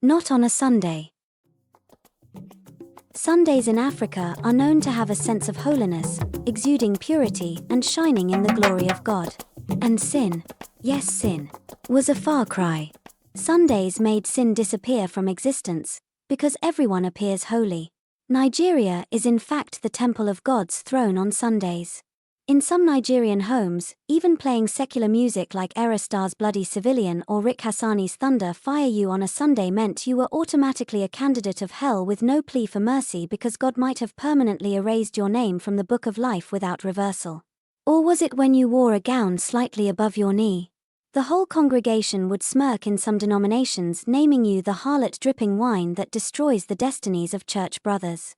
Not on a Sunday. Sundays in Africa are known to have a sense of holiness, exuding purity and shining in the glory of God. And sin, yes sin, was a far cry. Sundays made sin disappear from existence, because everyone appears holy. Nigeria is in fact the temple of God's throne on Sundays. In some Nigerian homes, even playing secular music like Era Star's Bloody Civilian or Rick Hassani's Thunder Fire You on a Sunday meant you were automatically a candidate of hell with no plea for mercy because God might have permanently erased your name from the book of life without reversal. Or was it when you wore a gown slightly above your knee? The whole congregation would smirk in some denominations, naming you the harlot dripping wine that destroys the destinies of church brothers.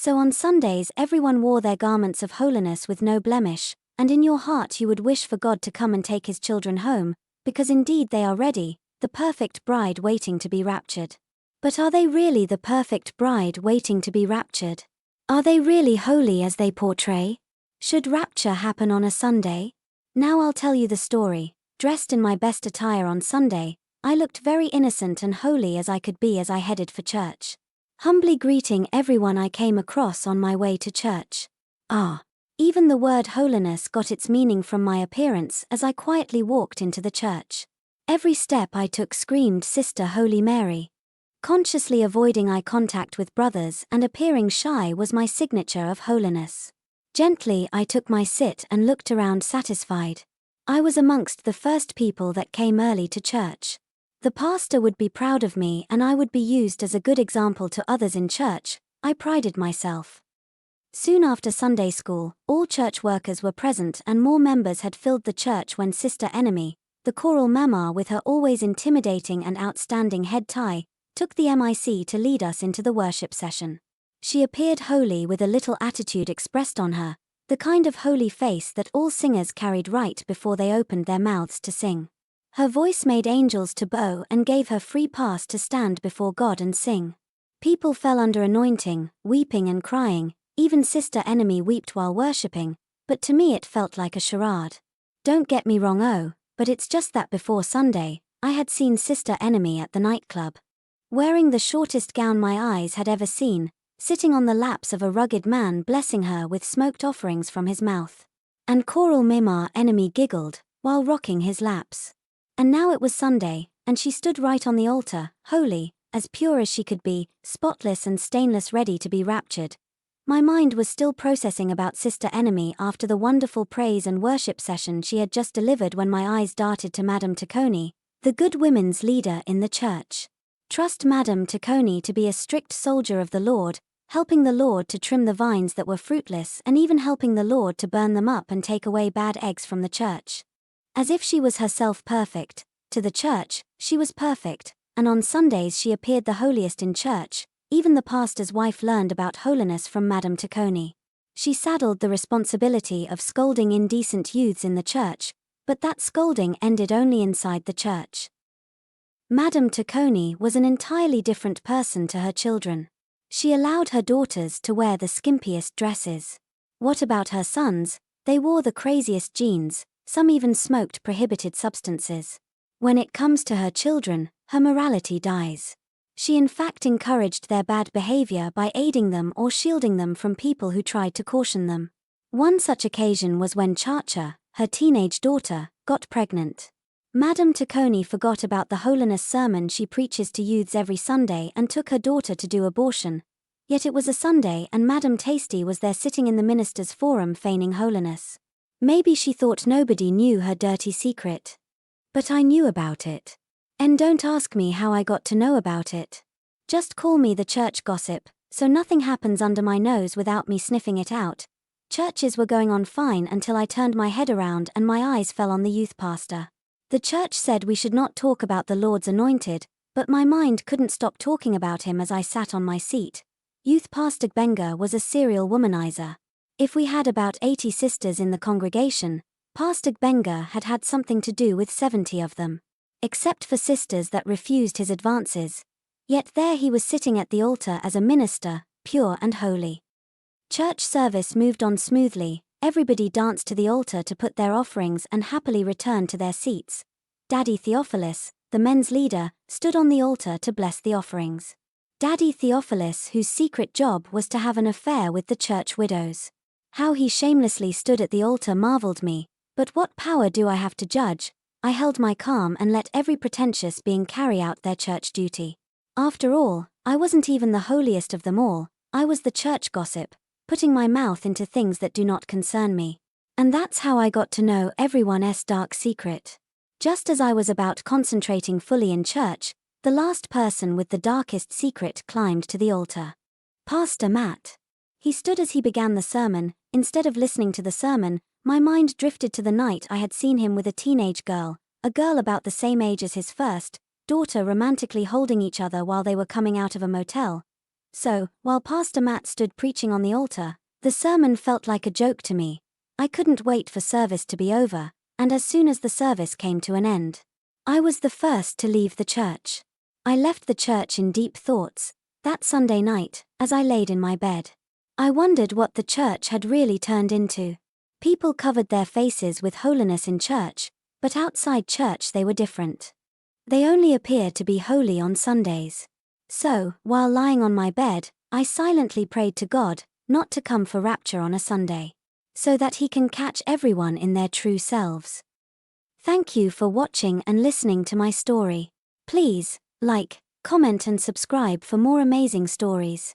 So on Sundays everyone wore their garments of holiness with no blemish, and in your heart you would wish for God to come and take his children home, because indeed they are ready, the perfect bride waiting to be raptured. But are they really the perfect bride waiting to be raptured? Are they really holy as they portray? Should rapture happen on a Sunday? Now I'll tell you the story. Dressed in my best attire on Sunday, I looked very innocent and holy as I could be as I headed for church, humbly greeting everyone I came across on my way to church. Even the word holiness got its meaning from my appearance as I quietly walked into the church. Every step I took screamed Sister Holy Mary. Consciously avoiding eye contact with brothers and appearing shy was my signature of holiness. Gently I took my sit and looked around satisfied. I was amongst the first people that came early to church. The pastor would be proud of me and I would be used as a good example to others in church, I prided myself. Soon after Sunday school, all church workers were present and more members had filled the church when Sister Enemy, the choral mama with her always intimidating and outstanding head tie, took the mic to lead us into the worship session. She appeared holy with a little attitude expressed on her, the kind of holy face that all singers carried right before they opened their mouths to sing. Her voice made angels to bow and gave her free pass to stand before God and sing. People fell under anointing, weeping and crying, even Sister Enemy wept while worshipping, but to me it felt like a charade. Don't get me wrong but it's just that before Sunday, I had seen Sister Enemy at the nightclub. Wearing the shortest gown my eyes had ever seen, sitting on the laps of a rugged man blessing her with smoked offerings from his mouth. And choral mima Enemy giggled, while rocking his laps. And now it was Sunday, and she stood right on the altar, holy, as pure as she could be, spotless and stainless, ready to be raptured. My mind was still processing about Sister Enemy after the wonderful praise and worship session she had just delivered when my eyes darted to Madame Tacconi, the good women's leader in the church. Trust Madame Tacconi to be a strict soldier of the Lord, helping the Lord to trim the vines that were fruitless and even helping the Lord to burn them up and take away bad eggs from the church. As if she was herself perfect, to the church, she was perfect, and on Sundays she appeared the holiest in church. Even the pastor's wife learned about holiness from Madame Tacconi. She saddled the responsibility of scolding indecent youths in the church, but that scolding ended only inside the church. Madame Tacconi was an entirely different person to her children. She allowed her daughters to wear the skimpiest dresses. What about her sons? They wore the craziest jeans, some even smoked prohibited substances. When it comes to her children, her morality dies. She in fact encouraged their bad behavior by aiding them or shielding them from people who tried to caution them. One such occasion was when Chacha, her teenage daughter, got pregnant. Madame Tacconi forgot about the holiness sermon she preaches to youths every Sunday and took her daughter to do abortion. Yet it was a Sunday and Madame Tasty was there sitting in the minister's forum feigning holiness. Maybe she thought nobody knew her dirty secret. But I knew about it. And don't ask me how I got to know about it. Just call me the church gossip, so nothing happens under my nose without me sniffing it out. Churches were going on fine until I turned my head around and my eyes fell on the youth pastor. The church said we should not talk about the Lord's anointed, but my mind couldn't stop talking about him as I sat on my seat. Youth Pastor Benga was a serial womanizer. If we had about 80 sisters in the congregation, Pastor Benga had had something to do with 70 of them. Except for sisters that refused his advances. Yet there he was sitting at the altar as a minister, pure and holy. Church service moved on smoothly, everybody danced to the altar to put their offerings and happily returned to their seats. Daddy Theophilus, the men's leader, stood on the altar to bless the offerings. Daddy Theophilus, whose secret job was to have an affair with the church widows. How he shamelessly stood at the altar marveled me, but what power do I have to judge? I held my calm and let every pretentious being carry out their church duty. After all, I wasn't even the holiest of them all, I was the church gossip, putting my mouth into things that do not concern me. And that's how I got to know everyone's dark secret. Just as I was about concentrating fully in church, the last person with the darkest secret climbed to the altar. Pastor Matt. He stood as he began the sermon. Instead of listening to the sermon, my mind drifted to the night I had seen him with a teenage girl, a girl about the same age as his first daughter, romantically holding each other while they were coming out of a motel. So, while Pastor Matt stood preaching on the altar, the sermon felt like a joke to me. I couldn't wait for service to be over, and as soon as the service came to an end, I was the first to leave the church. I left the church in deep thoughts. That Sunday night, as I laid in my bed, I wondered what the church had really turned into. People covered their faces with holiness in church, but outside church they were different. They only appeared to be holy on Sundays. So, while lying on my bed, I silently prayed to God not to come for rapture on a Sunday, so that He can catch everyone in their true selves. Thank you for watching and listening to my story. Please, like, comment and subscribe for more amazing stories.